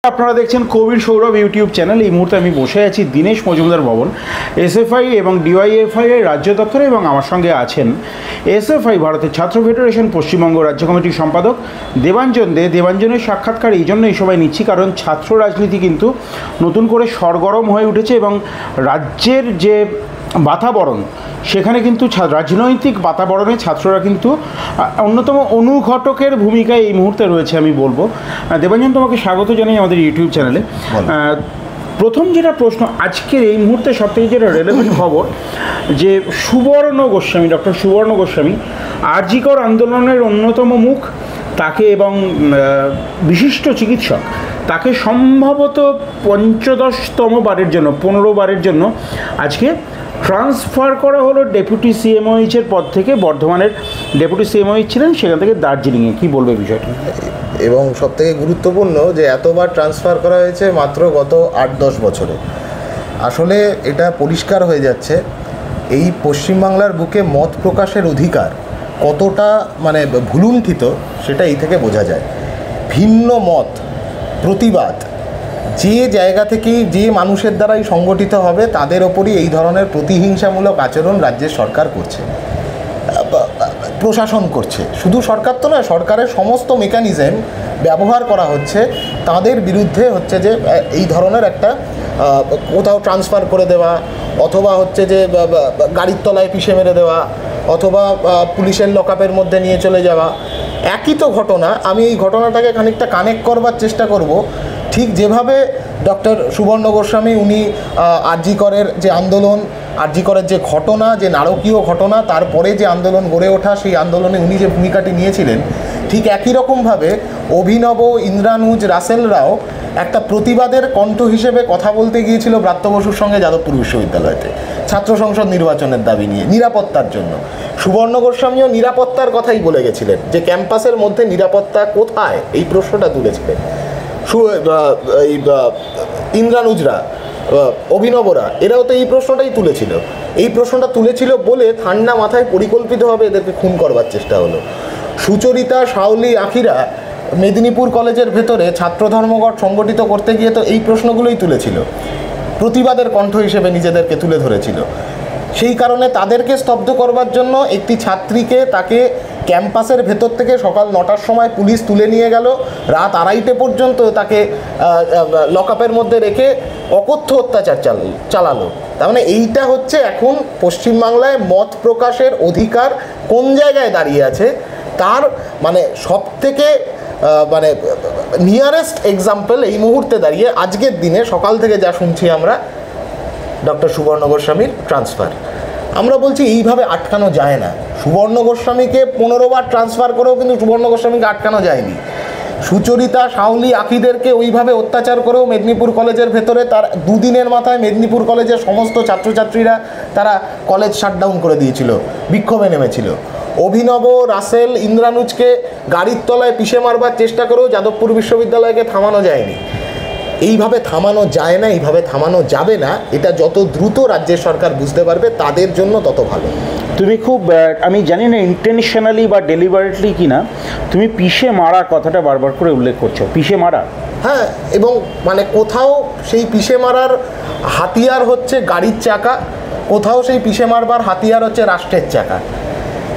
আপনারা দেখছেন কবির Sourav YouTube channel. এই মুহূর্তে আমি বসে আছি দীনেশ মজুমদার ভবন, এসএফআই এবং ডিওয়াইএফআই এর রাজ্য দপ্তরে, এবং আমার সঙ্গে আছেন এসএফআই ভারতের ছাত্র ফেডারেশন পশ্চিমবঙ্গ রাজ্য কমিটির সম্পাদক দেবাঞ্জন দে। দেবাঞ্জনের সাক্ষাৎকার এই জন্য এই সময় নিচ্ছি কারণ ছাত্র রাজনীতি কিন্তু নতুন করে সরগরম হয়ে উঠেছে এবং রাজ্যের যে বাতাবরণ সেখানে কিন্তু রাজনৈতিক বাতাবরণে ছাত্ররা কিন্তু অন্যতম অনুঘটকের ভূমিকায় এই মুহূর্তে রয়েছে আমি বলবো। দেবাঞ্জন, তোমাকে স্বাগত জানাই আমাদের ইউটিউব চ্যানেলে। প্রথম যেটা প্রশ্ন আজকের এই মুহূর্তে সবথেকে যেটা রেলেভেন্ট খবর, যে সুবর্ণ গোস্বামী, ডক্টর সুবর্ণ গোস্বামী আর.জি. কর আন্দোলনের অন্যতম মুখ, তাকে এবং বিশিষ্ট চিকিৎসক, তাকে সম্ভবত ৫৫তম বারের জন্য ১৫ বারের জন্য আজকে ট্রান্সফার করা হলো ডেপুটি সিএমওইচের পদ থেকে। বর্ধমানের ডেপুটি সিএমওইচ ছিলেন, সেখান থেকে দার্জিলিংয়ে। কী বলবে বিষয়টা? এবং সবথেকে গুরুত্বপূর্ণ যে এতবার ট্রান্সফার করা হয়েছে মাত্র গত ৮-১০ বছরে। আসলে এটা পরিষ্কার হয়ে যাচ্ছে এই পশ্চিমবাংলার বুকে মত প্রকাশের অধিকার কতটা ভুলুণ্ঠিত, সেটা এই থেকে বোঝা যায়। ভিন্ন মত, প্রতিবাদ যে জায়গা থেকেই যে মানুষের দ্বারাই সংগঠিত হবে তাদের ওপরই এই ধরনের প্রতিহিংসামূলক আচরণ রাজ্যের সরকার করছে, প্রশাসন করছে। শুধু সরকার তো নয়, সরকারের সমস্ত মেকানিজম ব্যবহার করা হচ্ছে তাদের বিরুদ্ধে। হচ্ছে যে এই ধরনের একটা কোথাও ট্রান্সফার করে দেওয়া, অথবা হচ্ছে যে গাড়ির তলায় পিষে মেরে দেওয়া, অথবা পুলিশের লকআপের মধ্যে নিয়ে চলে যাওয়া। একই তো ঘটনা। আমি এই ঘটনাটাকে খানিকটা কানেক্ট করবার চেষ্টা করব। ঠিক যেভাবে ডক্টর সুবর্ণ গোস্বামী উনি আর.জি. করের যে আন্দোলন, আর.জি. করের যে ঘটনা, যে নারকীয় ঘটনা, তারপরে যে আন্দোলন গড়ে ওঠা, সেই আন্দোলনে উনি যে ভূমিকাটি নিয়েছিলেন, ঠিক একই রকমভাবে অভিনব, ইন্দ্রানুজ, রাসেলরাও একটা প্রতিবাদের কণ্ঠ হিসেবে কথা বলতে গিয়েছিল ব্রাত্য বসুর সঙ্গে যাদবপুর বিশ্ববিদ্যালয়তে ছাত্র সংসদ নির্বাচনের দাবি নিয়ে, নিরাপত্তার জন্য। সুবর্ণ গোস্বামীও নিরাপত্তার কথাই বলে গেছিলেন, যে ক্যাম্পাসের মধ্যে নিরাপত্তা কোথায়, এই প্রশ্নটা তুলেছিলেন। ইন্দ্রানুজরা, অভিনবরা, এরাও তো এই প্রশ্নটাই তুলেছিল। এই প্রশ্নটা তুলেছিল বলে ঠান্ডা মাথায় পরিকল্পিতভাবে এদেরকে খুন করবার চেষ্টা হলো। সুচরিতা, শাওলি, আখিরা মেদিনীপুর কলেজের ভেতরে ছাত্র ধর্মঘট সংগঠিত করতে গিয়ে তো এই প্রশ্নগুলোই তুলেছিল, প্রতিবাদের কণ্ঠ হিসেবে নিজেদেরকে তুলে ধরেছিল। সেই কারণে তাদেরকে স্তব্ধ করবার জন্য একটি ছাত্রীকে, তাকে ক্যাম্পাসের ভেতর থেকে সকাল ৯টার সময় পুলিশ তুলে নিয়ে গেল, রাত ২:৩০ পর্যন্ত তাকে লকআপের মধ্যে রেখে অকথ্য অত্যাচার চালালো। তার মানে এইটা হচ্ছে এখন পশ্চিমবাংলায় মত প্রকাশের অধিকার কোন জায়গায় দাঁড়িয়ে আছে, তার সবথেকে নিয়ারেস্ট এক্সাম্পল এই মুহূর্তে দাঁড়িয়ে আজকের দিনে সকাল থেকে যা শুনছি আমরা, ডক্টর সুবর্ণ গোস্বামীর ট্রান্সফার। আমরা বলছি এইভাবে আটকানো যায় না। সুবর্ণ গোস্বামীকে ১৫ বার ট্রান্সফার করেও কিন্তু সুবর্ণ গোস্বামীকে আটকানো যায়নি। সুচরিতা, শাওলি, আখিদেরকে ওইভাবে অত্যাচার করেও মেদিনীপুর কলেজের ভেতরে তার দুদিনের মাথায় মেদিনীপুর কলেজের সমস্ত ছাত্রছাত্রীরা তারা কলেজ শাটডাউন করে দিয়েছিল, বিক্ষোভে নেমেছিল। অভিনব, রাসেল, ইন্দ্রানুজকে গাড়ির তলায় পিষে মারবার চেষ্টা করেও যাদবপুর বিশ্ববিদ্যালয়কে থামানো যায়নি। এইভাবে থামানো যায় না, এইভাবে থামানো যাবে না। এটা যত দ্রুত রাজ্যের সরকার বুঝতে পারবে তাদের জন্য তত ভালো। তুমি খুব, আমি জানি না ইন্টেনশনালি বা ডেলিভারেটলি কিনা, তুমি পিষে মারা কথাটা বারবার করে উল্লেখ করছো, পিষে মারা। হ্যাঁ, এবং কোথাও সেই পিষে মারার হাতিয়ার হচ্ছে গাড়ির চাকা, কোথাও সেই পিষে মারবার হাতিয়ার হচ্ছে রাষ্ট্রের চাকা।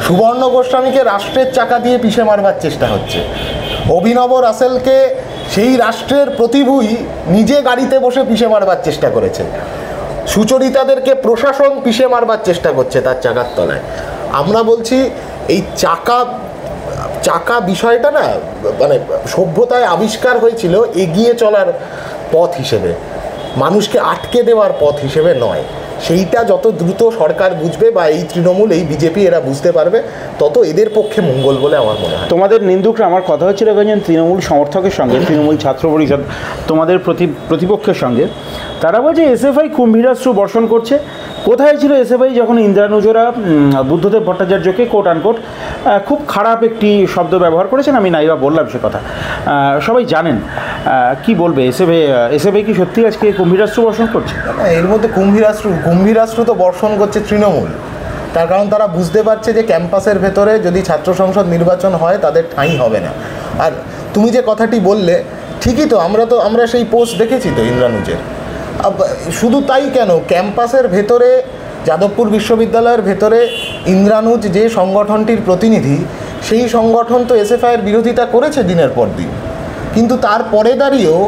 সুবর্ণ গোস্বামীকে রাষ্ট্রের চাকা দিয়ে পিষে মারবার চেষ্টা হচ্ছে। অভিনব, রাসেলকে সেই রাষ্ট্রের প্রতিভূই নিজে গাড়িতে বসে পিষে মারবার চেষ্টা করেছে। সুচরিতাদেরকে প্রশাসন পিষে মারবার চেষ্টা করছে তার চাকার তলায়। আমরা বলছি এই চাকা বিষয়টা না, সভ্যতায় আবিষ্কার হয়েছিল এগিয়ে চলার পথ হিসেবে, মানুষকে আটকে দেওয়ার পথ হিসেবে নয়। সেইটা যত দ্রুত সরকার বুঝবে, বা এই তৃণমূল, এই বিজেপি এরা বুঝতে পারবে, তত এদের পক্ষে মঙ্গল বলে আমার মনে হয়। তোমাদের নিন্দুকরা, আমার কথা হচ্ছিল তৃণমূল সমর্থকের সঙ্গে, তৃণমূল ছাত্র পরিষদ তোমাদের প্রতিপক্ষের সঙ্গে, তারা বলছে এসএফআই কুম্ভীরাস্ত্র বর্ষণ করছে। কোথায় ছিল এসএফআই যখন ইন্দ্রানুজরা বুদ্ধদেব ভট্টাচার্যকে কোট আনকোট খুব খারাপ একটি শব্দ ব্যবহার করেছেন? আমি নাইবা বললাম সে কথা, সবাই জানেন। কি বলবে, এসএফআই কি সত্যি আজকে কুম্ভীরাস্ত্র বর্ষণ করছে? এর মধ্যে কুম্ভীরাস্ত্র তো বর্ষণ করছে তৃণমূল। তার কারণ তারা বুঝতে পারছে যে ক্যাম্পাসের ভেতরে যদি ছাত্র সংসদ নির্বাচন হয় তাদের ঠাঁই হবে না। আর তুমি যে কথাটি বললে, ঠিকই তো, আমরা সেই পোস্ট দেখেছি তো ইন্দ্রানুজের। শুধু তাই কেন, ক্যাম্পাসের ভেতরে, যাদবপুর বিশ্ববিদ্যালয়ের ভেতরে ইন্দ্রানুজ যে সংগঠনটির প্রতিনিধি, সেই সংগঠন তো এসএফআইয়ের বিরোধিতা করেছে দিনের পর দিন, কিন্তু তারপরে দাঁড়িয়েও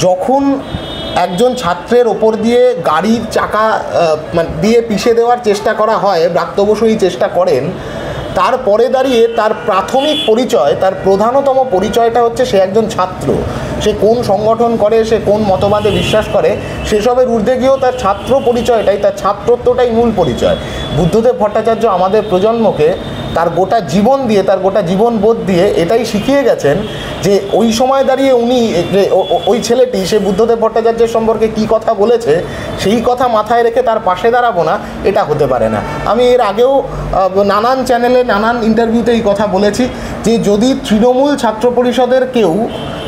যখন একজন ছাত্রের ওপর দিয়ে গাড়ির চাকা দিয়ে পিষে দেওয়ার চেষ্টা করা হয়, ব্রাত্য বসু এই চেষ্টা করেন, তারপরে দাঁড়িয়ে তার প্রাথমিক পরিচয়, তার প্রধানতম পরিচয়টা হচ্ছে সে একজন ছাত্র। সে কোন সংগঠন করে, সে কোন মতবাদে বিশ্বাস করে, সেসবের ঊর্ধ্বে গিয়েও তার ছাত্র পরিচয়টাই, তার ছাত্রত্বটাই মূল পরিচয়। বুদ্ধদেব ভট্টাচার্য আমাদের প্রজন্মকে তার গোটা জীবন দিয়ে, তার গোটা জীবনবোধ দিয়ে এটাই শিখিয়ে গেছেন যে ওই সময় দাঁড়িয়ে উনি, ওই ছেলেটি, সে বুদ্ধদেব ভট্টাচার্যের সম্পর্কে কী কথা বলেছে সেই কথা মাথায় রেখে তার পাশে দাঁড়াবো না, এটা হতে পারে না। আমি এর আগেও নানান চ্যানেলে নানান ইন্টারভিউতে এই কথা বলেছি যে যদি তৃণমূল ছাত্র পরিষদের কেউ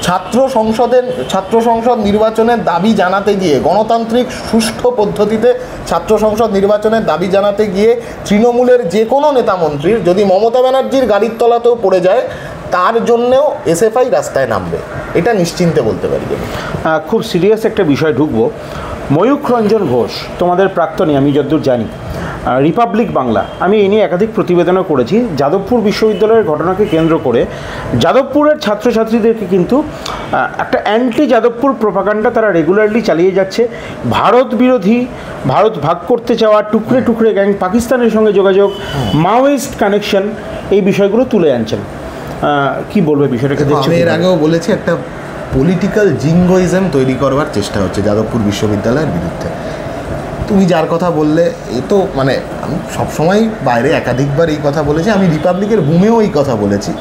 ছাত্র সংসদ নির্বাচনের দাবি জানাতে গিয়ে, গণতান্ত্রিক সুষ্ঠু পদ্ধতিতে ছাত্র সংসদ নির্বাচনের দাবি জানাতে গিয়ে তৃণমূলের যে কোনো নেতামন্ত্রীর যদি মমতা ব্যানার্জির গাড়ির তলাতেও পড়ে যায়, তার জন্যেও এসএফআই রাস্তায় নামবে, এটা নিশ্চিন্তে বলতে পারি। খুব সিরিয়াস একটা বিষয় ঢুকবো। ময়ূখ রঞ্জন ঘোষ তোমাদের প্রাক্তনী, আমি যতদূর জানি, রিপাবলিক বাংলা, আমি এই নিয়ে একাধিক প্রতিবেদনও করেছি। যাদবপুর বিশ্ববিদ্যালয়ের ঘটনাকে কেন্দ্র করে যাদবপুরের ছাত্রছাত্রীদেরকে কিন্তু একটা অ্যান্টি যাদবপুর প্রোপাগান্ডা তারা রেগুলারলি চালিয়ে যাচ্ছে। ভারত বিরোধী, ভারত ভাগ করতে চাওয়া, টুকরে টুকরে গ্যাং, পাকিস্তানের সঙ্গে যোগাযোগ, মাওয়িস্ট কানেকশন, এই বিষয়গুলো তুলে আনছেন। কি বলবে বিষয়টাকে? আমি এর আগেও বলেছি, একটা পলিটিক্যাল জিঙ্গোইজম তৈরি করবার চেষ্টা হচ্ছে যাদবপুর বিশ্ববিদ্যালয়ের বিরুদ্ধে। তুমি যার কথা বললে, এ তো মানে আমি সবসময় বাইরে একাধিকবার এই কথা বলেছি, আমি রিপাবলিকের বুমেও এই কথা বলেছি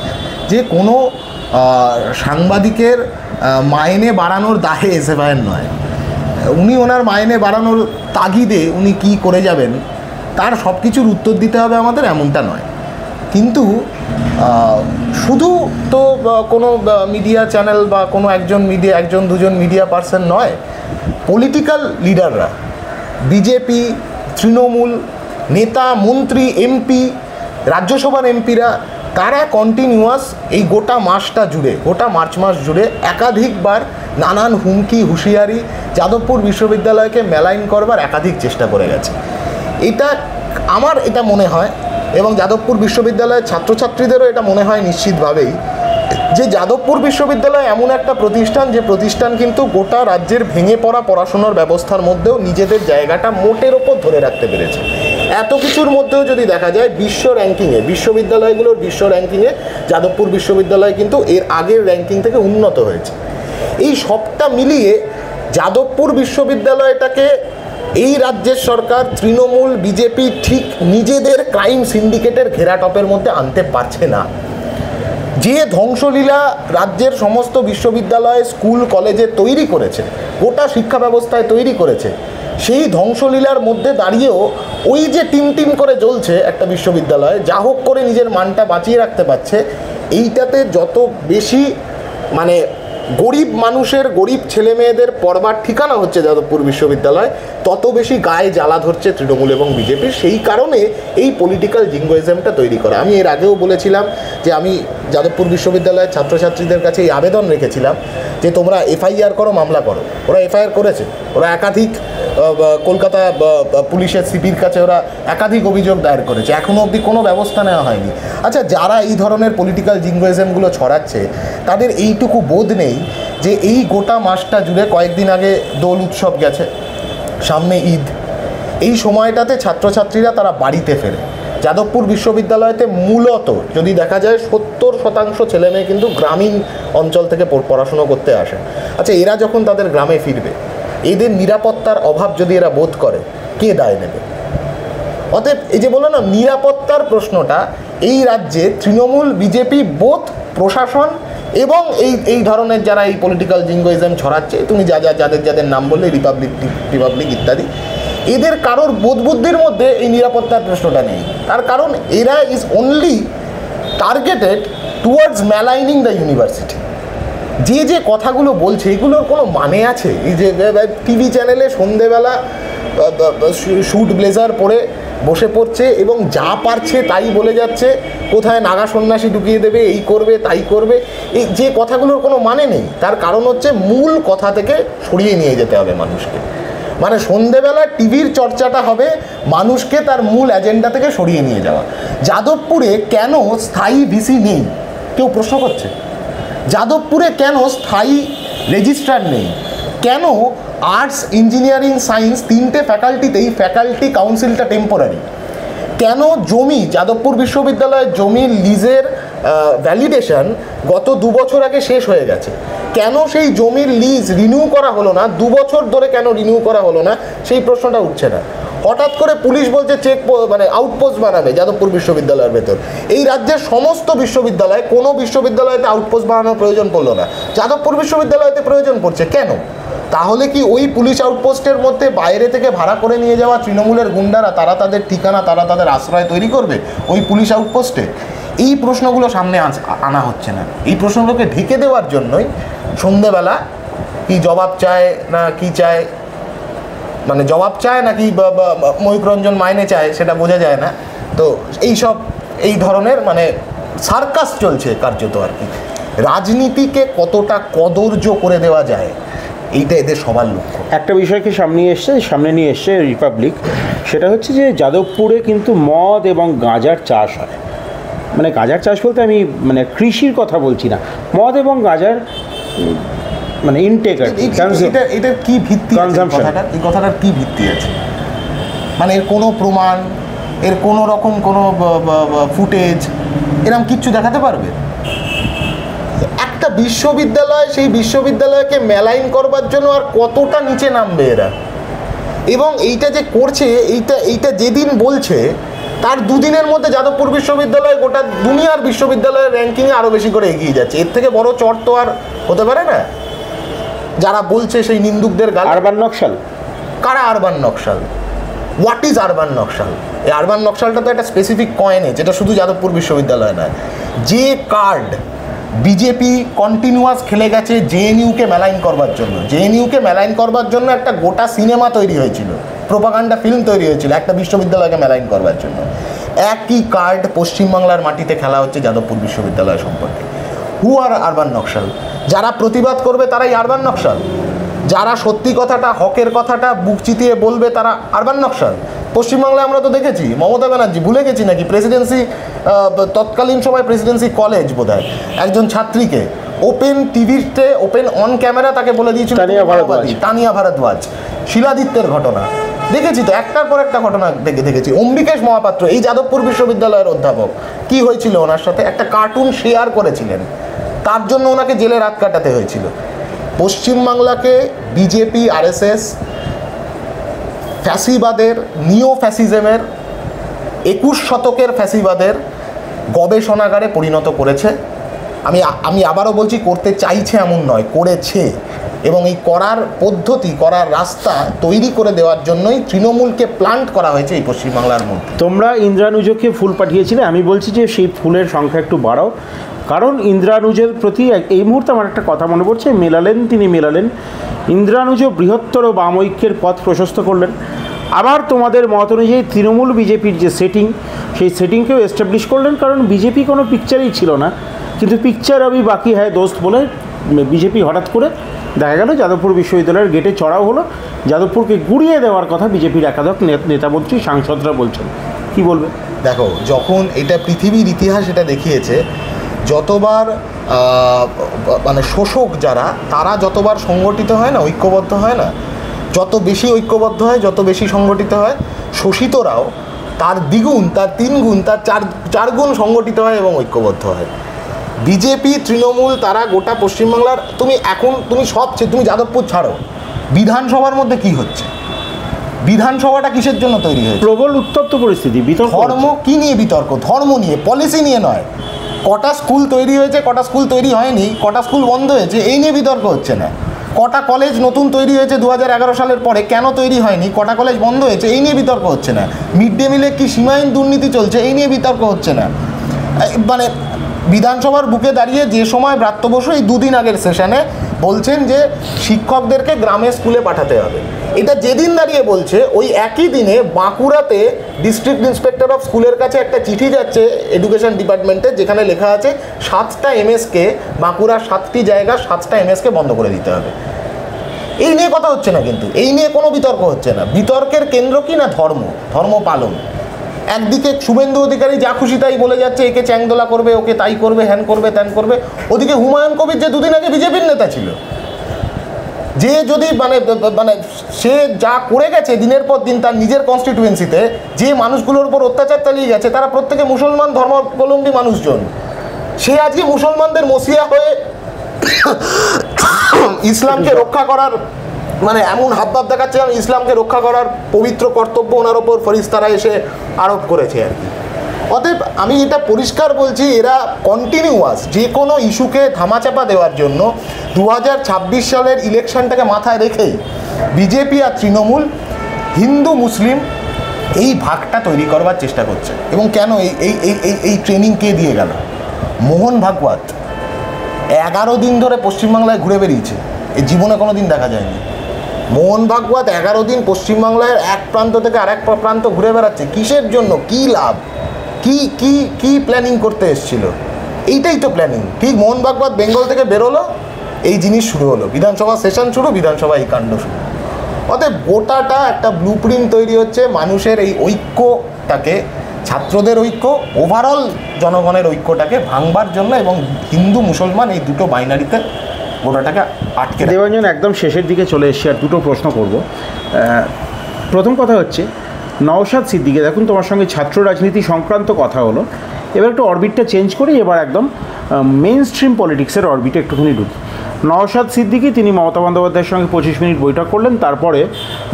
যে কোনো সাংবাদিকের মাইনে বাড়ানোর দায়ে এসএফআইয়ের নয়। উনি ওনার মাইনে বাড়ানোর তাগিদে উনি কি করে যাবেন তার সব কিছুর উত্তর দিতে হবে আমাদের, এমনটা নয়। কিন্তু শুধু তো কোনো মিডিয়া চ্যানেল বা কোনো একজন দুজন মিডিয়া পার্সন নয়, পলিটিক্যাল লিডাররা, বিজেপি, তৃণমূল নেতা, মন্ত্রী, এমপি, রাজ্যসভার এমপিরা, তারা কন্টিনিউয়াস এই গোটা মাসটা জুড়ে, গোটা মার্চ মাস জুড়ে একাধিকবার নানান হুমকি, হুঁশিয়ারি যাদবপুর বিশ্ববিদ্যালয়কে মেলাইন করবার একাধিক চেষ্টা করে গেছে। আমার এটা মনে হয়, এবং যাদবপুর বিশ্ববিদ্যালয়ের ছাত্রছাত্রীদেরও এটা মনে হয় নিশ্চিতভাবেই, যে যাদবপুর বিশ্ববিদ্যালয় এমন একটা প্রতিষ্ঠান, যে প্রতিষ্ঠান কিন্তু গোটা রাজ্যের ভেঙে পড়া পড়াশোনার ব্যবস্থার মধ্যেও নিজেদের জায়গাটা মোটের ওপর ধরে রাখতে পেরেছে। এত কিছুর মধ্যেও যদি দেখা যায় বিশ্ব র্যাঙ্কিংয়ে, বিশ্ববিদ্যালয়গুলোর বিশ্ব র্যাঙ্কিংয়ে যাদবপুর বিশ্ববিদ্যালয় কিন্তু এর আগের র্যাঙ্কিং থেকে উন্নত হয়েছে। এই সবটা মিলিয়ে যাদবপুর বিশ্ববিদ্যালয়টাকে এই রাজ্যের সরকার, তৃণমূল, বিজেপি ঠিক নিজেদের ক্রাইম সিন্ডিকেটের ঘেরাটপের মধ্যে আনতে পারছে না। যে ধ্বংসলীলা রাজ্যের সমস্ত বিশ্ববিদ্যালয়, স্কুল, কলেজে তৈরি করেছে, গোটা শিক্ষা ব্যবস্থায় তৈরি করেছে, সেই ধ্বংসলীলার মধ্যে দাঁড়িয়েও ওই যে টিম করে জ্বলছে একটা বিশ্ববিদ্যালয়, যা হোক করে নিজের মানটা বাঁচিয়ে রাখতে পারছে, এইটাতে যত বেশি মানে গরিব মানুষের, গরিব ছেলে মেয়েদের পড়বার ঠিকানা হচ্ছে যাদবপুর বিশ্ববিদ্যালয়, তত বেশি গায়ে জ্বালা ধরছে তৃণমূল এবং বিজেপির। সেই কারণে এই পলিটিক্যাল জিঙ্গোইজমটা তৈরি করা। আমি এর আগেও বলেছিলাম যে আমি যাদবপুর বিশ্ববিদ্যালয়ের ছাত্রছাত্রীদের কাছে এই আবেদন রেখেছিলাম যে তোমরা এফআইআর করো, মামলা করো। ওরা এফআইআর করেছে, ওরা একাধিক কলকাতা পুলিশের সিপির কাছে ওরা একাধিক অভিযোগ দায়ের করেছে, এখনও অবধি কোনো ব্যবস্থা নেওয়া হয়নি। আচ্ছা, যারা এই ধরনের পলিটিক্যাল জিঙ্গোইজমগুলো ছড়াচ্ছে তাদের এইটুকু বোধ নেই যে এই গোটা মাসটা জুড়ে, কয়েকদিন আগে দোল উৎসব গেছে, সামনে ঈদ, এই সময়টাতে ছাত্রছাত্রীরা তারা বাড়িতে ফেরে। যাদবপুর বিশ্ববিদ্যালয়তে মূলত যদি দেখা যায় 70% ছেলেমেয়ে কিন্তু গ্রামীণ অঞ্চল থেকে পড়াশুনো করতে আসে। আচ্ছা, এরা যখন তাদের গ্রামে ফিরবে, এদের নিরাপত্তার অভাব যদি এরা বোধ করে, কে দায় নেবে? অতএব এই যে বললো না, নিরাপত্তার প্রশ্নটা এই রাজ্যে তৃণমূল, বিজেপি, বোধ প্রশাসন এবং এই ধরনের যারা এই পলিটিক্যাল জিঙ্গোইজম ছড়াচ্ছে, তুমি যাদের নাম বললে, রিপাবলিক ইত্যাদি, এদের কারোর বোধ বুদ্ধির মধ্যে এই নিরাপত্তার প্রশ্নটা নেই। তার কারণ এরা is only targeted towards maligning the university. যে কথাগুলো বলছে এগুলোর কোনো মানে আছে? এই যে টিভি চ্যানেলে সন্ধেবেলা স্যুট ব্লেজার পরে বসে পড়ছে এবং যা পারছে তাই বলে যাচ্ছে, কোথায় নাগা সন্ন্যাসী ঢুকিয়ে দেবে, এই করবে তাই করবে। এই যে কথাগুলোর কোনো মানে নেই, তার কারণ হচ্ছে মূল কথা থেকে সরিয়ে নিয়ে যেতে হবে মানুষকে। মানে সন্ধেবেলা টিভির চর্চাটা হবে মানুষকে তার মূল এজেন্ডা থেকে সরিয়ে নিয়ে যাওয়া। যাদবপুরে কেন স্থায়ী ভিসি নেই কেউ প্রশ্ন করছে? যাদবপুরে কেন স্থায়ী রেজিস্ট্রার নেই? কেন আর্টস, ইঞ্জিনিয়ারিং, সায়েন্স তিনটে ফ্যাকাল্টিতেই ফ্যাকাল্টি কাউন্সিলটা টেম্পোরারি? কেন জমি, যাদবপুর বিশ্ববিদ্যালয়ের জমির লিজের ভ্যালিডেশন গত 2 বছর আগে শেষ হয়ে গেছে, কেন সেই জমির লিজ রিনিউ করা হলো না? 2 বছর ধরে কেন রিনিউ করা হলো না সেই প্রশ্নটা উঠছে না। হঠাৎ করে পুলিশ বলছে মানে আউটপোস্ট বানাবে যাদবপুর বিশ্ববিদ্যালয়ের ভেতর। এই রাজ্যের সমস্ত বিশ্ববিদ্যালয়, কোনো বিশ্ববিদ্যালয়তে আউটপোস্ট বানানোর প্রয়োজন পড়লো না, যাদবপুর বিশ্ববিদ্যালয়তে প্রয়োজন পড়ছে কেন? তাহলে কি ওই পুলিশ আউটপোস্টের মধ্যে বাইরে থেকে ভাড়া করে নিয়ে যাওয়া তৃণমূলের গুন্ডারা তারা তাদের ঠিকানা, তারা তাদের আশ্রয় তৈরি করবে ওই পুলিশ আউটপোস্টে? এই প্রশ্নগুলো সামনে আনা হচ্ছে না। এই প্রশ্নগুলোকে ঢেকে দেওয়ার জন্যই সন্ধেবেলা কি জবাব চায় না কি চায়, মানে জবাব চায় নাকি ময়ূক রঞ্জন মাইনে চায় সেটা বোঝা যায় না। তো এই ধরনের মানে সার্কাস চলছে কার্যত আর কি। রাজনীতিকে কতটা কদর্য করে দেওয়া যায় এইটা এদের সবার লক্ষ্য। একটা বিষয়কে সামনে নিয়ে এসছে রিপাবলিক, সেটা হচ্ছে যে যাদবপুরে কিন্তু মদ এবং গাঁজার চাষ হয়। মানে গাঁজার চাষ বলতে আমি মানে কৃষির কথা বলছি না, মদ এবং গাঁজার মানে ইনটেক আর কি। এটার কি ভিত্তি, এই কথাটার কি ভিত্তি আছে? মানে এর কোনো প্রমাণ, এর কোনো রকম কোনো ফুটেজ এরকম কিচ্ছু দেখাতে পারবে? একটা বিশ্ববিদ্যালয়, সেই বিশ্ববিদ্যালয়কে মেলাইন করবার জন্য আর কতটা নিচে নামবে এরা? এবং এইটা যে করছে, এইটা যেদিন বলছে তার 2 দিনের মধ্যে যাদবপুর বিশ্ববিদ্যালয় গোটা দুনিয়ার বিশ্ববিদ্যালয়ের র্যাঙ্কিংয়ে আরও বেশি করে এগিয়ে যাচ্ছে। এর থেকে বড় চট তো আর হতে পারে না। যারা বলছে সেই নিন্দুকদের গাল। আরবান নকশাল কারা? Urban Naxal, what is urban Naxal? এই আরবান নকশালটা তো একটা স্পেসিফিক কয়েনে, যেটা শুধু যাদবপুর বিশ্ববিদ্যালয় নয়। যে কার্ড বিজেপি কন্টিনিউয়াস খেলে গেছে জেএনইউকে মেলাইন করবার জন্য, জেএনইউকে মেলাইন করবার জন্য একটা গোটা সিনেমা তৈরি হয়েছিল, প্রোপাগান্ডা ফিল্ম তৈরি হয়েছিল একটা বিশ্ববিদ্যালয়কে মেলাইন করবার জন্য। একই কার্ড পশ্চিমবাংলার মাটিতে খেলা হচ্ছে যাদবপুর বিশ্ববিদ্যালয় সম্পর্কে। হু আর আরবান নকশাল? যারা প্রতিবাদ করবে তারাই আরবান নকশাল, যারা সত্যি কথাটা, হকের কথাটা বুক চিতিয়ে বলবে তারা আরবান নকশাল। পশ্চিমবাংলায় আমরা তো দেখেছি মমতা ব্যানার্জি, ভুলে গেছি নাকি, প্রেসিডেন্সি তৎকালীন সময় প্রেসিডেন্সি কলেজ বোধহয় একজন ছাত্রীকে ওপেন টিভিতে ওপেন অন ক্যামেরা তাকে বলে দিয়েছিল তানিয়া ভারদ্বাজ। শিলাদিত্যের ঘটনা দেখেছি তো, একটার পর একটা ঘটনা দেখেছি। অম্বিকেশ মহাপাত্র, এই যাদবপুর বিশ্ববিদ্যালয়ের অধ্যাপক, কি হয়েছিল ওনার সাথে? একটা কার্টুন শেয়ার করেছিলেন, তার জন্য ওনাকে জেলে রাত কাটাতে হয়েছিল। পশ্চিমবাংলাকে বিজেপি, আরএসএস, ফ্যাসিবাদের, নিও ফ্যাসিজমের, 21 শতকের ফ্যাসিবাদের গবেষণাগারে পরিণত করেছে। আমি আবারও বলছি, করতে চাইছে এমন নয়, করেছে। এবং এই করার পদ্ধতি, করার রাস্তা তৈরি করে দেওয়ার জন্যই তৃণমূলকে প্লান্ট করা হয়েছে এই পশ্চিমবাংলার মধ্যে। তোমরা ইন্দ্রানুজকে ফুল পাঠিয়েছিলে, আমি বলছি যে সেই ফুলের সংখ্যা একটু বাড়াও, কারণ ইন্দ্রানুজের প্রতি এই মুহূর্তে আমার একটা কথা মনে পড়ছে। তিনি মেলালেন ইন্দ্রানুজ বৃহত্তর বাম ঐক্যের পথ প্রশস্ত করলেন। আবার তোমাদের মত অনুযায়ী তৃণমূল বিজেপির যে সেটিং, সেই সেটিংকেও এস্টাবলিশ করলেন, কারণ বিজেপি কোনো পিকচারেই ছিল না, কিন্তু পিকচার আবি বাকি হ্যায় দোস্ত বলে বিজেপি হঠাৎ করে দেখা গেল যাদবপুর বিশ্ববিদ্যালয়ের গেটে চড়াও হলো। যাদবপুরকে গুড়িয়ে দেওয়ার কথা বিজেপির একাধিক নেতামন্ত্রী, সাংসদরা বলছেন। কি বলবে? দেখো, যখন এটা পৃথিবীর ইতিহাস এটা দেখিয়েছে, যতবার মানে শোষক যারা, তারা যতবার সংগঠিত হয় না, ঐক্যবদ্ধ হয় না, যত বেশি ঐক্যবদ্ধ হয়, যত বেশি সংগঠিত হয়, শোষিতরাও তার দ্বিগুণ, তার 3 গুণ, তার 4 গুণ সংগঠিত হয় এবং ঐক্যবদ্ধ হয়। বিজেপি, তৃণমূল, তারা গোটা পশ্চিমবাংলার, তুমি যাদবপুর ছাড়ো, বিধানসভার মধ্যে কি হচ্ছে? বিধানসভাটা কিসের জন্য তৈরি হয়েছে? প্রবল উত্তপ্ত পরিস্থিতি, বিতর্ক। ধর্ম কি নিয়ে বিতর্ক? ধর্ম নিয়ে, পলিসি নিয়ে নয়। কটা স্কুল তৈরি হয়েছে, কটা স্কুল তৈরি হয়নি, কটা স্কুল বন্ধ হয়েছে, এই নিয়ে বিতর্ক হচ্ছে না। কটা কলেজ নতুন তৈরি হয়েছে 2011 সালের পরে, কেন তৈরি হয়নি, কটা কলেজ বন্ধ হয়েছে, এই নিয়ে বিতর্ক হচ্ছে না। মিড ডে মিলে কি সীমাহীন দুর্নীতি চলছে, এই নিয়ে বিতর্ক হচ্ছে না। মানে বিধানসভার বুকে দাঁড়িয়ে যে সময় ব্রাত্য বসু এই 2 দিন আগের সেশনে বলছেন যে শিক্ষকদেরকে গ্রামে স্কুলে পাঠাতে হবে। এটা যেদিন দাঁড়িয়ে বলছে, ওই একই দিনে বাঁকুড়াতে ডিস্ট্রিক্ট ইন্সপেক্টর অফ স্কুলের কাছে একটা চিঠি যাচ্ছে এডুকেশন ডিপার্টমেন্টে, যেখানে লেখা আছে 7টা এমএসকে, বাঁকুড়ার 7টি জায়গা 7টা এমএসকে বন্ধ করে দিতে হবে। এই নিয়ে কথা হচ্ছে না, কিন্তু এই নিয়ে কোনো বিতর্ক হচ্ছে না। বিতর্কের কেন্দ্র কি না ধর্ম পালন। একদিকে শুভেন্দু অধিকারী যা খুশি তাই বলে যাচ্ছে, একে চ্যাংদোলা করবে, ওকে তাই করবে, হ্যান করবে, ত্যান করবে। ওদিকে হুমায়ুন কবির যে দুদিন আগে বিজেপির নেতা ছিল, যে যদি মানে সে যা করে গেছে দিনের পর দিন তার নিজের কনস্টিটুয়েন্সিতে, যে মানুষগুলোর উপর অত্যাচার চালিয়ে গেছে তারা প্রত্যেকে মুসলমান ধর্মাবলম্বী মানুষজন। সে আজকে মুসলমানদের মসিয়া হয়ে ইসলামকে রক্ষা করার মানে এমন হাবভাব দেখাচ্ছে, ইসলামকে রক্ষা করার পবিত্র কর্তব্য ওনার ওপর ফরিস্তারা এসে আরোপ করেছে আর কি। অতএব আমি এটা পরিষ্কার বলছি, এরা কন্টিনিউয়াস যে কোনো ইস্যুকে ধামাচাপা দেওয়ার জন্য 2026 সালের ইলেকশনটাকে মাথায় রেখেই বিজেপি আর তৃণমূল হিন্দু মুসলিম এই ভাগটা তৈরি করবার চেষ্টা করছে। এবং কেন এই ট্রেনিং কে দিয়ে গেল? মোহন ভাগবত 11 দিন ধরে পশ্চিমবাংলায় ঘুরে বেরিয়েছে, এই জীবনে কোনো দিন দেখা যায়নি। মোহন ভাগবত 11 দিন পশ্চিমবাংলায় এক প্রান্ত থেকে আরেক প্রান্ত ঘুরে বেড়াচ্ছে। কিসের জন্য? কি লাভ? কি প্ল্যানিং করতে এসেছিল? এইটাই তো প্ল্যানিং। ঠিক মোহন ভাগবত বেঙ্গল থেকে বেরোলো, এই জিনিস শুরু হলো, বিধানসভা সেশন শুরু, বিধানসভা এই কাণ্ড শুরু। অতএব গোটাটা একটা ব্লু প্রিন্ট তৈরি হচ্ছে মানুষের এই ঐক্যটাকে, ছাত্রদের ঐক্য, ওভারঅল জনগণের ঐক্যটাকে ভাঙবার জন্য, এবং হিন্দু মুসলমান এই দুটো বাইনারিতে গোটাটাকে আটকে। দেবাঞ্জন, একদম শেষের দিকে চলে এসেছি, আর দুটো প্রশ্ন করব। প্রথম কথা হচ্ছে নওশাদ সিদ্দিকী, দেখুন তোমার সঙ্গে ছাত্র রাজনীতি সংক্রান্ত কথা হলো, এবার একটু অরবিটটা চেঞ্জ করি, এবার একদম মেইন স্ট্রিম পলিটিক্সের অরবিটে একটুখানি ঢুকি। নওশাদ সিদ্দিকী তিনি মমতা বন্দ্যোপাধ্যায়ের সঙ্গে 25 মিনিট বৈঠক করলেন, তারপরে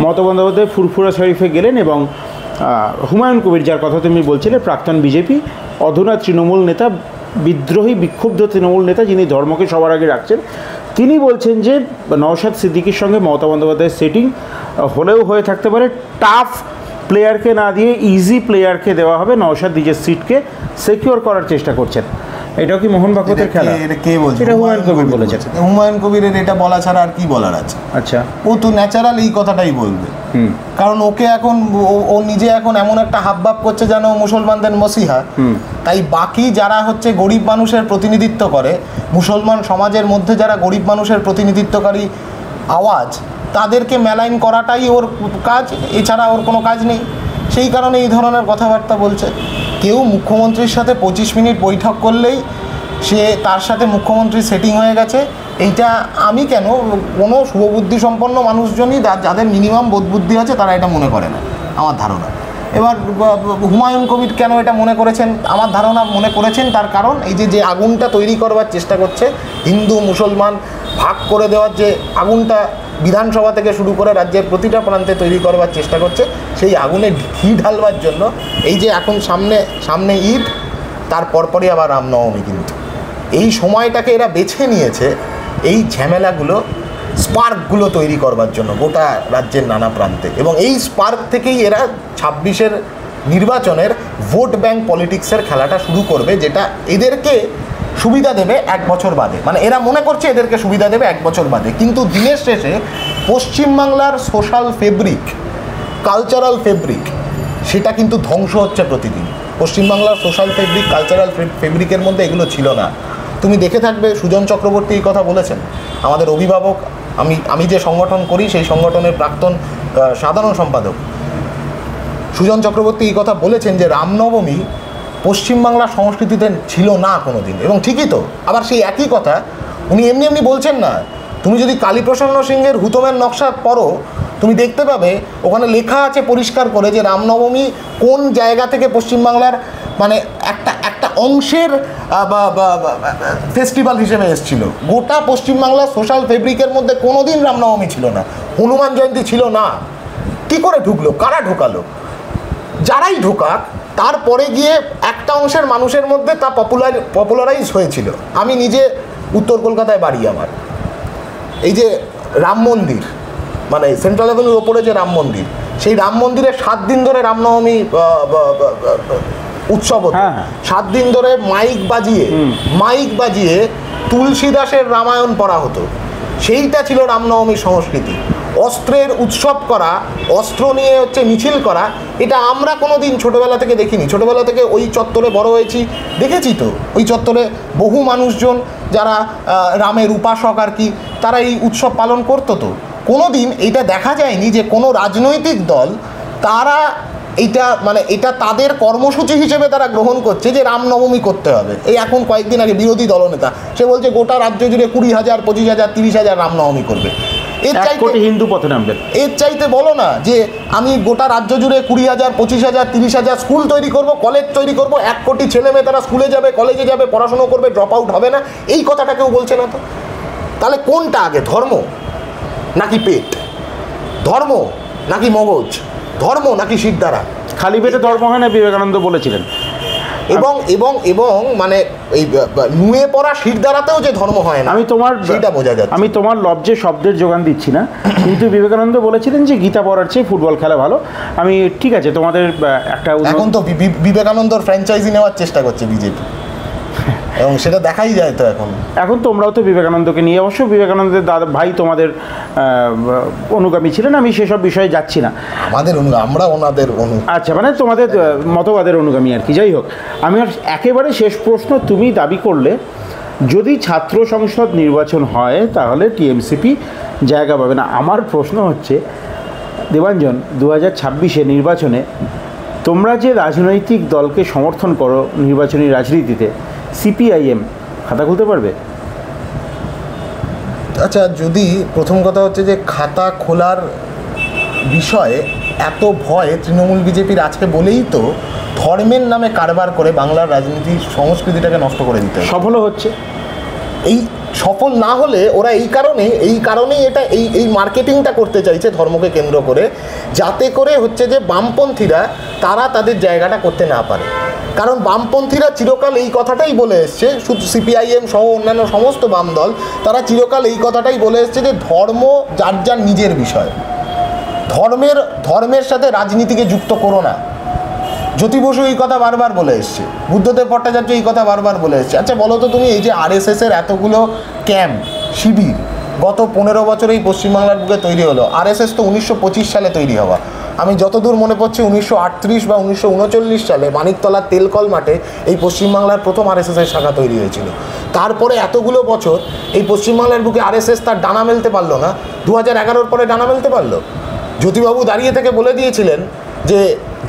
মমতা বন্দ্যোপাধ্যায় ফুরফুরা শরীফে গেলেন, এবং হুমায়ুন কবির, যার কথা তুমি বলছিলে, প্রাক্তন বিজেপি অধুনা তৃণমূল নেতা, বিদ্রোহী বিক্ষুব্ধ তৃণমূল নেতা, যিনি ধর্মকে সবার আগে রাখছেন, তিনি বলছেন যে নওশাদ সিদ্দিকীর সঙ্গে মমতা বন্দ্যোপাধ্যায়ের সেটিং হলেও হয়ে থাকতে পারে, টাফ প্লেয়ারকে না দিয়ে ইজি প্লেয়ারকে দেওয়া হবে, নওশাদ নিজের সিটকে সিকিউর করার চেষ্টা করছেন। এটাও কি মোহন ভাগবতের খেলা? এটা কে বলছে? এটা হুমায়ুন কবির বলেছেন। হুমায়ুন কবিরের এটা বলা ছাড়া আর কি বলার আছে? আচ্ছা, ও তো ন্যাচারাল এই কথাটাই বলবে, কারণ ওকে এখন ও নিজে এখন এমন একটা হাবভাব করছে যেন মুসলমানদের মসিহা। তাই বাকি যারা হচ্ছে গরিব মানুষের প্রতিনিধিত্ব করে, মুসলমান সমাজের মধ্যে যারা গরিব মানুষের প্রতিনিধিত্বকারী আওয়াজ, তাদেরকে মেলাইন করাটাই ওর কাজ, এছাড়া ওর কোনো কাজ নেই। সেই কারণে এই ধরনের কথাবার্তা বলছে। কেউ মুখ্যমন্ত্রীর সাথে 25 মিনিট বৈঠক করলেই সে তার সাথে মুখ্যমন্ত্রী সেটিং হয়ে গেছে, এইটা আমি কেন, কোনো শুভবুদ্ধি সম্পন্ন মানুষজনই যাদের মিনিমাম বোধবুদ্ধি আছে তারা এটা মনে করে না, আমার ধারণা। এবার হুমায়ুন কবির কেন এটা মনে করেছেন? আমার ধারণা মনে করেছেন তার কারণ এই যে আগুনটা তৈরি করবার চেষ্টা করছে, হিন্দু মুসলমান ভাগ করে দেওয়ার যে আগুনটা বিধানসভা থেকে শুরু করে রাজ্যের প্রতিটা প্রান্তে তৈরি করবার চেষ্টা করছে, সেই আগুনে ঘি ঢালবার জন্য এই যে এখন সামনে ঈদ, তার পরপরই আবার রামনবমী, কিন্তু এই সময়টাকে এরা বেছে নিয়েছে এই ঝামেলাগুলো, স্পার্কগুলো তৈরি করবার জন্য গোটা রাজ্যের নানা প্রান্তে। এবং এই স্পার্ক থেকেই এরা 26-এর নির্বাচনের ভোট ব্যাংক পলিটিক্সের খেলাটা শুরু করবে, যেটা এদেরকে সুবিধা দেবে 1 বছর বাদে। মানে এরা মনে করছে এদেরকে সুবিধা দেবে 1 বছর বাদে, কিন্তু দিনের শেষে পশ্চিমবাংলার সোশ্যাল ফেব্রিক, কালচারাল ফেব্রিক, সেটা কিন্তু ধ্বংস হচ্ছে প্রতিদিন। পশ্চিমবাংলার সোশ্যাল ফেব্রিক, কালচারাল ফেব্রিকের মধ্যে এগুলো ছিল না। তুমি দেখে থাকবে, সুজন চক্রবর্তী এই কথা বলেছেন, আমাদের অভিভাবক, আমি যে সংগঠন করি সেই সংগঠনের প্রাক্তন সাধারণ সম্পাদক সুজন চক্রবর্তী এই কথা বলেছেন যে রামনবমী পশ্চিমবাংলার সংস্কৃতিতে ছিল না কোনো দিন। এবং ঠিকই তো, আবার সেই একই কথা উনি এমনি বলছেন না। তুমি যদি কালীপ্রসন্ন সিংহের হুতমের নকশা পড়ো, তুমি দেখতে পাবে ওখানে লেখা আছে পরিষ্কার করে যে রামনবমী কোন জায়গা থেকে পশ্চিমবাংলার মানে একটা অংশের ফেস্টিভ্যাল হিসেবে এসেছিল। গোটা পশ্চিমবাংলার সোশ্যাল ফেব্রিকের মধ্যে কোনো দিন রামনবমী ছিল না, হনুমান জয়ন্তী ছিল না। কী করে ঢুকলো? কারা ঢোকালো? যারাই ঢোকাক, তারপরে গিয়ে একটা অংশের মানুষের মধ্যে তা পপুলারাইজ হয়েছিল। আমি নিজে উত্তর কলকাতায় বাড়ি আমার, এই যে রাম মন্দির, মানে সেন্ট্রাল এভিনিউর ওপরে যে রাম মন্দির, সেই রাম মন্দিরে 7 দিন ধরে রামনবমী উৎসব হতো। 7 দিন ধরে মাইক বাজিয়ে তুলসী দাসের রামায়ণ পড়া হতো। সেইটা ছিল রামনবমীর সংস্কৃতি। অস্ত্রের উৎসব করা, অস্ত্র নিয়ে হচ্ছে মিছিল করা, এটা আমরা কোনো দিন ছোটোবেলা থেকে দেখিনি। ছোটোবেলা থেকে ওই চত্বরে বড় হয়েছি, দেখেছি তো ওই চত্বরে বহু মানুষজন যারা রামের উপাসক আর কি, তারা এই উৎসব পালন করতো। তো কোনো দিন এটা দেখা যায়নি যে কোনো রাজনৈতিক দল তারা এইটা মানে এটা তাদের কর্মসূচি হিসেবে তারা গ্রহণ করছে যে রামনবমী করতে হবে। এই এখন কয়েকদিন আগে বিরোধী দলনেতা সে বলছে গোটা রাজ্য জুড়ে 20,000, 25,000, 30,000 রামনবমী করবে। এর চাইতে হিন্দু পথে নামবেন, এর চাইতে বলো না যে আমি গোটা রাজ্য জুড়ে 20,000, 25,000, 30,000 স্কুল তৈরি করব, কলেজ তৈরি করব, 1 কোটি ছেলে মেয়ে তারা স্কুলে যাবে, কলেজে যাবে, পড়াশুনো করবে, ড্রপ আউট হবে না। এই কথাটা কেউ বলছে না তো। তাহলে কোনটা আগে, ধর্ম নাকি পেট? ধর্ম নাকি মগজ? ধর্ম নাকি শিরদাঁড়া? খালি পেটে ধর্ম হয় না, বিবেকানন্দ বলেছিলেন। এবং এবং এবং মানে এই নুয়ে পড়া শিরদাঁড়াতেও যে ধর্ম হয় না, সেটা বোঝা যাচ্ছে। আমি তোমার লব্জে শব্দের যোগান দিচ্ছি না, কিন্তু বিবেকানন্দ বলেছিলেন যে গীতা পড়ার চেয়ে ফুটবল খেলা ভালো। আমি ঠিক আছে, তোমাদের একটা এখন তো বিবেকানন্দর ফ্র্যাঞ্চাইজি নেওয়ার চেষ্টা করছে বিজেপি, এবং সেটা দেখাই যায় তো। এখন তোমরাও তো বিবেকানন্দকে নিয়ে, অবশ্য বিবেকানন্দের দাদা ভাই তোমাদের অনুগামী ছিলেন, আমি সেসব বিষয়ে যাচ্ছি না। আমরা ওনাদের আচ্ছা, মানে তোমাদের মতবাদের অনুগামী আর কি। যাই হোক, আমি আর একেবারে শেষ প্রশ্ন, তুমি দাবি করলে যদি ছাত্র সংসদ নির্বাচন হয় তাহলে টিএমসিপি জায়গা পাবে না। আমার প্রশ্ন হচ্ছে, দেবাঞ্জন, 2026 নির্বাচনে তোমরা যে রাজনৈতিক দলকে সমর্থন করো নির্বাচনী রাজনীতিতে, সিপিআইএম খাতা খুলতে পারবে? আচ্ছা, যদি প্রথম কথা হচ্ছে যে খাতা খোলার বিষয়ে এত ভয় তৃণমূল বিজেপির আছে বলেই তো ধর্মের নামে কারবার করে বাংলার রাজনীতির সংস্কৃতিটাকে নষ্ট করে দিতে সফলও হচ্ছে। এই সফল না হলে ওরা এই কারণেই এটা এই মার্কেটিংটা করতে চাইছে ধর্মকে কেন্দ্র করে, যাতে করে হচ্ছে যে বামপন্থীরা তারা তাদের জায়গাটা করতে না পারে। কারণ বামপন্থীরা চিরকাল এই কথাটাই বলে এসছে, শুধু সিপিআইএম সহ অন্যান্য সমস্ত বাম দল তারা চিরকাল এই কথাটাই বলে এসছে যে ধর্ম যার যার নিজের বিষয়, ধর্মের সাথে রাজনীতিকে যুক্ত করো না। জ্যোতি বসু এই কথা বারবার বলে এসছে, বুদ্ধদেব ভট্টাচার্য এই কথা বারবার বলে এসছে। আচ্ছা বলো তো তুমি, এই যে আরএসএসের এতগুলো ক্যাম্প শিবির গত 15 বছরে এই পশ্চিমবাংলার বুকে তৈরি হলো, আরএসএস তো 1925 সালে তৈরি হওয়া। আমি যতদূর মনে পড়ছি 1938 বা 1939 সালে মানিকতলার তেলকল মাঠে এই পশ্চিমবাংলার প্রথম আরএসএসের শাখা তৈরি হয়েছিল। তারপরে এতগুলো বছর এই পশ্চিমবাংলার বুকে আরএসএস তার ডানা মেলতে পারলো না। 2011-র পরে ডানা মেলতে পারলো। জ্যোতিবাবু দাঁড়িয়ে থেকে বলে দিয়েছিলেন যে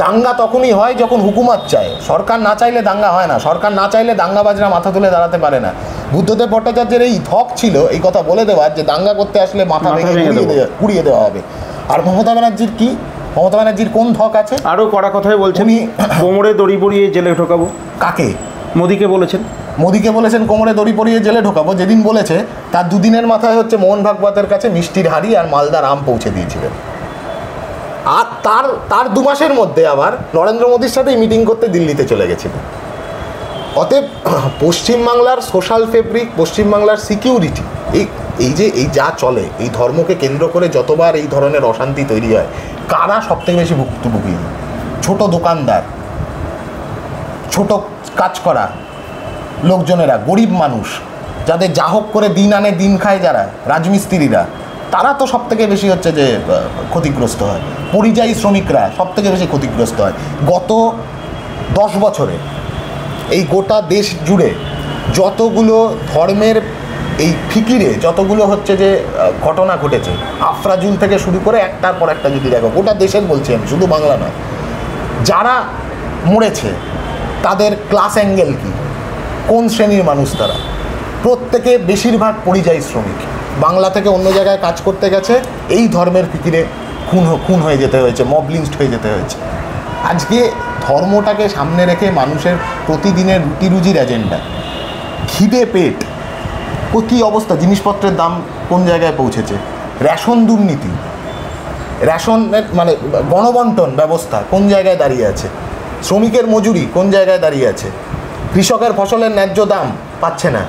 দাঙ্গা তখনই হয় যখন হুকুমত চায়, সরকার না চাইলে দাঙ্গা হয় না, সরকার না চাইলে দাঙ্গাবাজরা মাথা তুলে দাঁড়াতে পারে না। বুদ্ধদেব ভট্টাচার্যের এই ধক ছিল এই কথা বলে দেওয়ার যে দাঙ্গা করতে আসলে মাথা ভেঙে পুড়িয়ে দেওয়া হবে। আর মমতা ব্যানার্জির কোন ধক আছে? আরও কড়া কথাই বলছেন, কোমরে দড়ি পরিয়ে জেলে ঢোকাবো। কাকে? মোদিকে বলেছেন কোমরে দড়ি পরিয়ে জেলে ঢোকাবো। যেদিন বলেছে তার দুদিনের মাথায় হচ্ছে মোহন ভাগবতের কাছে মিষ্টির হাড়ি আর মালদার আম পৌঁছে দিয়েছিলেন। আর তার 2 মাসের মধ্যে আবার নরেন্দ্র মোদীর সাথে মিটিং করতে দিল্লিতে চলে গেছিল। অতএব পশ্চিমবাংলার সোশ্যাল ফেব্রিক, পশ্চিমবাংলার সিকিউরিটি, এই যা চলে, এই ধর্মকে কেন্দ্র করে যতবার এই ধরনের অশান্তি তৈরি হয়, কারা সবথেকে বেশি ভুক্তভোগী? ছোট দোকানদার, ছোট কাজ করা লোকজনেরা, গরিব মানুষ যাদের যা হোক করে দিন আনে দিন খায়, যারা রাজমিস্ত্রিরা, তারা তো সব থেকে বেশি হচ্ছে যে ক্ষতিগ্রস্ত হয়। পরিযায়ী শ্রমিকরা সব থেকে বেশি ক্ষতিগ্রস্ত হয়। গত 10 বছরে এই গোটা দেশ জুড়ে যতগুলো ধর্মের এই ফিকিরে যতগুলো হচ্ছে যে ঘটনা ঘটেছে, আফরাজুল থেকে শুরু করে একটার পর একটা যদি দেখো, গোটা দেশের বলছি আমি, শুধু বাংলা নয়, যারা মরেছে তাদের ক্লাস অ্যাঙ্গেল কি, কোন শ্রেণীর মানুষ তারা? প্রত্যেকে বেশিরভাগ পরিযায়ী শ্রমিক, বাংলা থেকে অন্য জায়গায় কাজ করতে গেছে, এই ধর্মের ফিকিরে খুন হয়ে যেতে হয়েছে, মব লিঞ্চড হয়ে যেতে হয়েছে। আজকে ধর্মটাকে সামনে রেখে মানুষের প্রতিদিনের রুটি রুজির এজেন্ডা, খিদে পেট, কী অবস্থা, জিনিসপত্রের দাম কোন জায়গায় পৌঁছেছে, রেশন দুর্নীতি, রেশনের মানে গণবন্টন ব্যবস্থা কোন জায়গায় দাঁড়িয়ে আছে, শ্রমিকের মজুরি কোন জায়গায় দাঁড়িয়ে আছে, কৃষকের ফসলের ন্যায্য দাম পাচ্ছে না,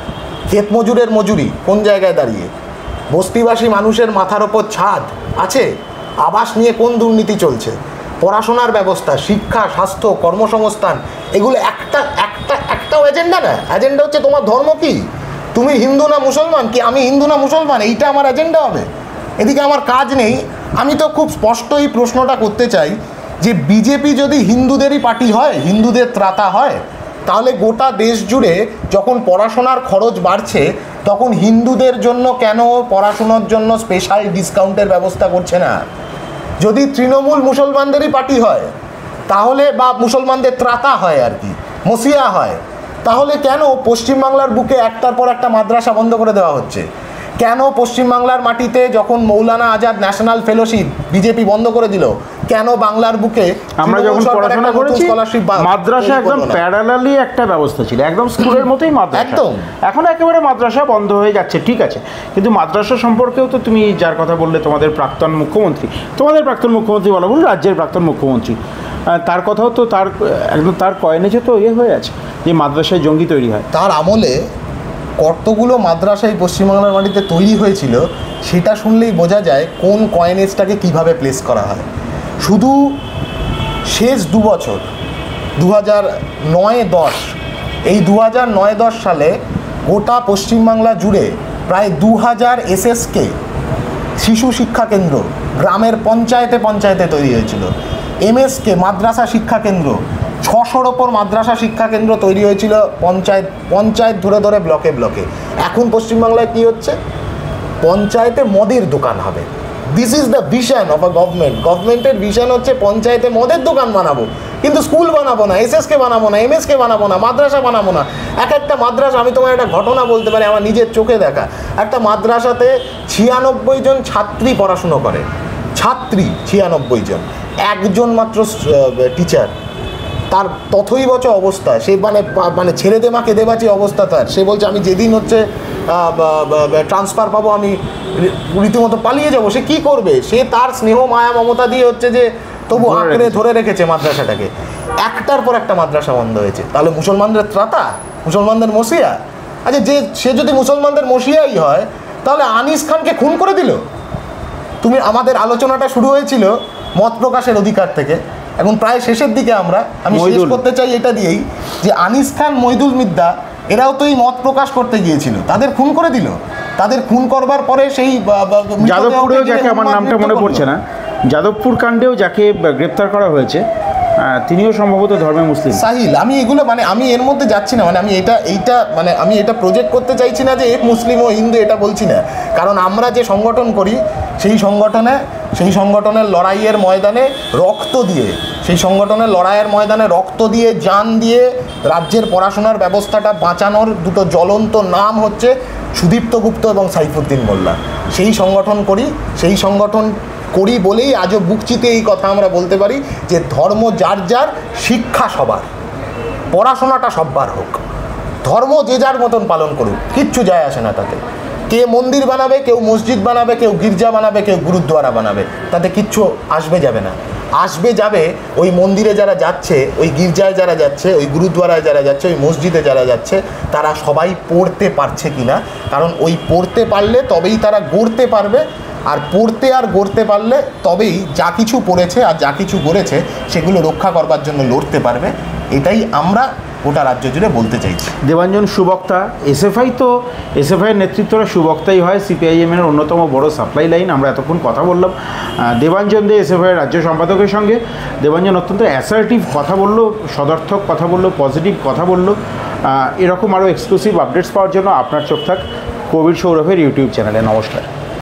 ক্ষেত মজুরের মজুরি কোন জায়গায় দাঁড়িয়ে, বস্তিবাসী মানুষের মাথার ওপর ছাদ আছে, আবাস নিয়ে কোন দুর্নীতি চলছে, পড়াশোনার ব্যবস্থা, শিক্ষা, স্বাস্থ্য, কর্মসংস্থান, এগুলো একটাও এজেন্ডা না। এজেন্ডা হচ্ছে তোমার ধর্ম কি, তুমি হিন্দু না মুসলমান, কি আমি হিন্দু না মুসলমান, এইটা আমার এজেন্ডা হবে? এদিকে আমার কাজ নেই। আমি তো খুব স্পষ্ট এই প্রশ্নটা করতে চাই যে বিজেপি যদি হিন্দুদেরই পার্টি হয়, হিন্দুদের ত্রাতা হয়, তাহলে গোটা দেশ জুড়ে যখন পড়াশোনার খরচ বাড়ছে তখন হিন্দুদের জন্য কেন পড়াশোনার জন্য স্পেশাল ডিসকাউন্টের ব্যবস্থা করছে না? যদি তৃণমূল মুসলমানদেরই পার্টি হয় তাহলে, বা মুসলমানদের ত্রাতা হয় আর কি, মসিয়া হয়, তাহলে কেন পশ্চিমবাংলার বুকে একটার পর একটা মাদ্রাসা বন্ধ করে দেওয়া হচ্ছে? কেন পশ্চিমবাংলার মাটিতে যখন Maulana Azad national fellowship BJP বন্ধ করে দিল, কেন বাংলার বুকে আমরা যখন পড়াশোনা করেছি মাদ্রাসা একদম প্যারালালি একটা ব্যবস্থা ছিল, একদম স্কুলের মতোই মাদ্রাসা। একদম। এখন একেবারে মাদ্রাসা বন্ধ হয়ে যাচ্ছে, ঠিক আছে, কিন্তু মাদ্রাসা সম্পর্কেও তো তুমি যার কথা বললে তোমাদের প্রাক্তন মুখ্যমন্ত্রী বলা ভুল, রাজ্যের প্রাক্তন মুখ্যমন্ত্রী, তার কথাও তো তার একদম তার কয়েনেজে তো হয়ে আছে যে মাদ্রাসায় জঙ্গি তৈরি হয়। তার আমলে কতগুলো মাদ্রাসায় পশ্চিমবাংলার মাটিতে তৈরি হয়েছিল সেটা শুনলেই বোঝা যায় কোন কয়েনেজটাকে কিভাবে প্লেস করা হয়। শুধু শেষ 2 বছর 2009-10 এই 2009-10 সালে গোটা পশ্চিমবাংলা জুড়ে প্রায় 2000 এসএসকে শিশু শিক্ষা কেন্দ্র গ্রামের পঞ্চায়েতে তৈরি হয়েছিল। এমএসকে মাদ্রাসা শিক্ষা কেন্দ্র 600-র ওপর মাদ্রাসা শিক্ষা কেন্দ্র তৈরি হয়েছিল পঞ্চায়েত ধরে ব্লকে। এখন পশ্চিমবাংলায় কি হচ্ছে? পঞ্চায়েতে মদের দোকান হবে। This is the vision of a গভর্নমেন্টের ভিশন হচ্ছে পঞ্চায়েতে মদের দোকান বানাবো, কিন্তু স্কুল বানাবো না, এসএসকে বানাবো না, এমএসকে বানাবো না, মাদ্রাসা বানাবো না। একটা মাদ্রাসা, আমি তোমার একটা ঘটনা বলতে পারি আমার নিজের চোখে দেখা। একটা মাদ্রাসাতে 96 জন ছাত্রী পড়াশুনো করে, 96 জন, একজন মাত্র টিচার। তার তথৈবচ অবস্থা, সে মানে ছেড়ে দে মাকে দেবাচি অবস্থা তার। সে বলছে আমি যেদিন হচ্ছে ট্রান্সফার পাবো আমি রীতিমতো পালিয়ে যাব। সে কি করবে? সে তার স্নেহ মায়া মমতা দিয়ে হচ্ছে যে তবু আঁকড়ে ধরে রেখেছে মাদ্রাসাটাকে। একটার পর একটা মাদ্রাসা বন্ধ হয়েছে। তাহলে মুসলমানদের ত্রাতা, মুসলমানদের মসিয়া? আচ্ছা, সে যদি মুসলমানদের মসিয়াই হয় তাহলে আনিস খানকে খুন করে দিল। তুমি আমাদের আলোচনাটা শুরু হয়েছিল মত প্রকাশের অধিকার থেকে, এখন প্রায় শেষের দিকে আমি শেষ করতে চাই এটা দিয়েই যে আনিস খান, মইদুল মিদ্দা এরাও তো এই মত প্রকাশ করতে গিয়েছিল, তাদের খুন করে দিল। তাদের খুন করবার পরে সেই যাদবপুরেও যাকে আমার নামটা মনে পড়ছে না, যাদবপুর কাণ্ডেও যাকে গ্রেপ্তার করা হয়েছে তিনিও সম্ভবত ধর্মে মুসলিম। সাহিল, আমি এগুলো আমি এর মধ্যে যাচ্ছি না, আমি এটা প্রজেক্ট করতে চাইছি না যে এক মুসলিম ও হিন্দু, এটা বলছি না। কারণ আমরা যে সংগঠন করি সেই সংগঠনের লড়াইয়ের ময়দানে রক্ত দিয়ে জান দিয়ে রাজ্যের পড়াশোনার ব্যবস্থাটা বাঁচানোর দুটো জ্বলন্ত নাম হচ্ছে সুদীপ্ত গুপ্ত এবং সাইফুদ্দিন মোল্লা। সেই সংগঠন করি বলেই আজও বুকচিতে এই কথা আমরা বলতে পারি যে ধর্ম যার, শিক্ষা সবার, পড়াশোনাটা সব্বার হোক, ধর্ম যে যার মতন পালন করুক, কিচ্ছু যায় আসে না তাতে। কে মন্দির বানাবে, কেউ মসজিদ বানাবে, কেউ গির্জা বানাবে, কেউ গুরুদ্বারা বানাবে, তাতে কিচ্ছু যাবে ওই মন্দিরে যারা যাচ্ছে, ওই গির্জায় যারা যাচ্ছে, ওই গুরুদ্বারায় যারা যাচ্ছে, ওই মসজিদে যারা যাচ্ছে, তারা সবাই পড়তে পারছে কিনা। কারণ ওই পড়তে পারলে তবেই তারা গড়তে পারবে, আর পড়তে আর গড়তে পারলে তবেই যা কিছু পড়েছে আর যা কিছু গড়েছে সেগুলো রক্ষা করবার জন্য লড়তে পারবে। এটাই আমরা গোটা রাজ্য জুড়ে বলতে চাইছি। দেবাঞ্জন সুবক্তা, এসএফআইয়ের নেতৃত্বরা সুবক্তাই হয়, সিপিআইএমের অন্যতম বড় সাপ্লাই লাইন। আমরা এতক্ষণ কথা বললাম দেবাঞ্জন দে, এসএফআইয়ের রাজ্য সম্পাদকের সঙ্গে। দেবাঞ্জন অত্যন্ত অ্যাসার্টিভ কথা বললো, সদর্থক কথা বললো, পজিটিভ কথা বললো। এরকম আরও এক্সক্লুসিভ আপডেটস পাওয়ার জন্য আপনার চোখ থাক কবির সৌরভের ইউটিউব চ্যানেলে। নমস্কার।